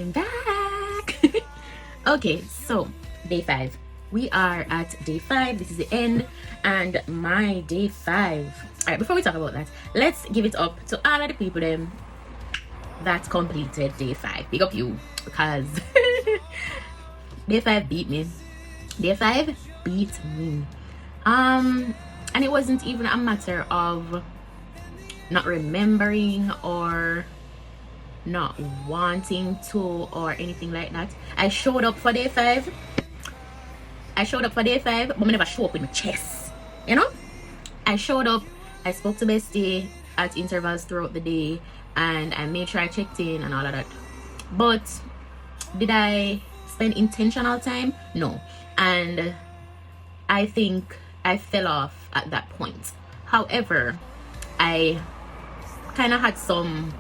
I'm back. Okay, so day 5. We are at day 5. This is the end and my day 5. Alright, before we talk about that, let's give it up to all of the people that completed day 5. Big up you, because day 5 beat me. Day 5 beat me. And it wasn't even a matter of not remembering or not wanting to or anything like that. I showed up for day 5, but I never show up with my chest, you know. I showed up, I spoke to Bestie at intervals throughout the day, and I made sure I checked in and all of that. But did I spend intentional time? No. And I think I fell off at that point. However, I kind of had some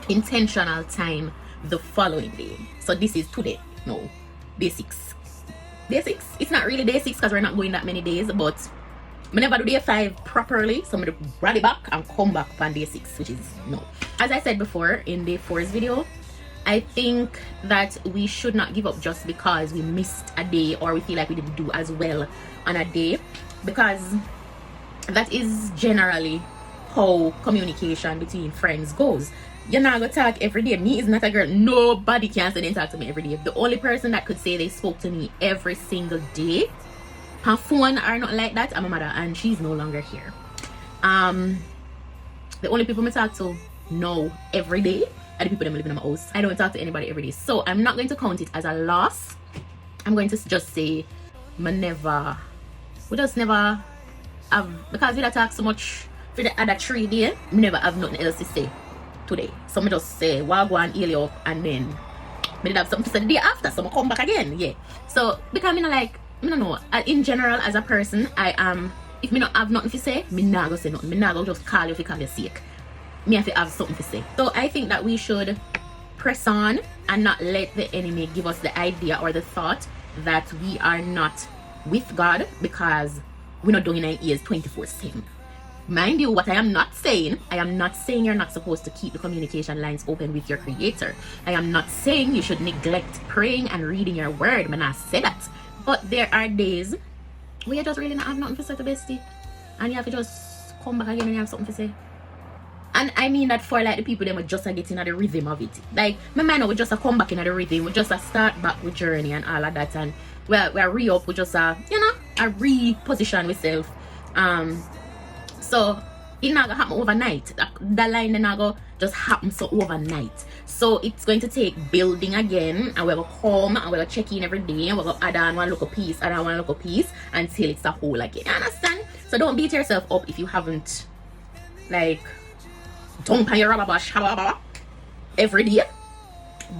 intentional time the following day. So this is today. No, day 6. Day 6. It's not really day 6 because we're not going that many days, but I never do day 5 properly, so I'm gonna rally back and come back on day 6, which is no. As I said before in day 4's video, I think that we should not give up just because we missed a day or we feel like we didn't do as well on a day, because that is generally how communication between friends goes. You're not gonna talk every day. Me is not a girl. Nobody can say they talk to me every day. The only person that could say they spoke to me every single day, her phone or not like that, I'm my mother, and she's no longer here. The only people I talk to now every day are the people that live in my house. I don't talk to anybody every day, so I'm not going to count it as a loss. I'm going to just say we just never have, because we don't talk so much for the other 3 days, we never have nothing else to say today. So I just say wagwan, heal up, and then I did have something to say the day after, so I come back again. Yeah. So because I don't know, in general as a person, I am, if me not have nothing to say, me not go say nothing. Me not go just call you if you call your sake. Me have to have something to say. So I think that we should press on and not let the enemy give us the idea or the thought that we are not with God because we're not doing 9 years 24/7. Mind you, what I am not saying you're not supposed to keep the communication lines open with your creator. I am not saying you should neglect praying and reading your word. Man, I say that. But there are days where you just really not have nothing to say to Bestie, and you have to just come back again and you have something to say. And I mean that for like the people that were just getting at the rhythm of it. Like my mind we just a come back in at the rhythm, we just a start back with journey and all of that, and we're re-up, we just a reposition ourselves. So it not gonna happen overnight. That line then not gonna just happen so overnight. So it's going to take building again, and we're gonna come and we're gonna check in every day, and we're gonna add on one little piece, until it's a whole again. You understand? So don't beat yourself up if you haven't like dump on your rubber bush every day.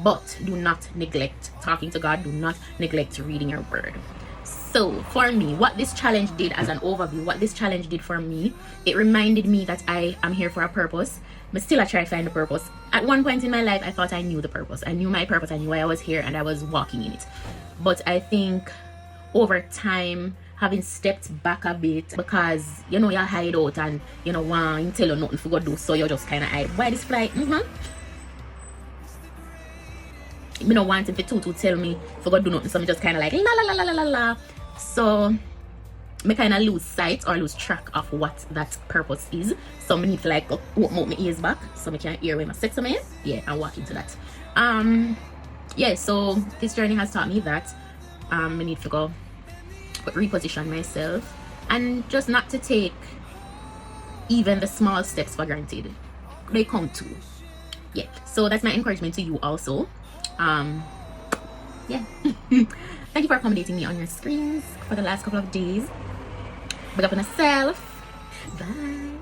But do not neglect talking to God. Do not neglect reading your word. So for me, what this challenge did, as an overview, what this challenge did for me, it reminded me that I am here for a purpose, but still I try to find the purpose. At one point in my life, I thought I knew the purpose. I knew my purpose. I knew why I was here, and I was walking in it. But I think over time, having stepped back a bit, because you hide out and one tell you nothing for go do, so you just kind of hide. Why this flight? Me no want him to tell me for go do nothing, so me just kind of like la la la la la la. So me kind of lose sight or lose track of what that purpose is. So me need to like open up my ears back so me can hear when I say to me, and walk into that. So this journey has taught me that I need to go reposition myself and just not to take even the small steps for granted. They come too. So that's my encouragement to you also. Thank you for accommodating me on your screens for the last couple of days. Big up on yourself. Bye.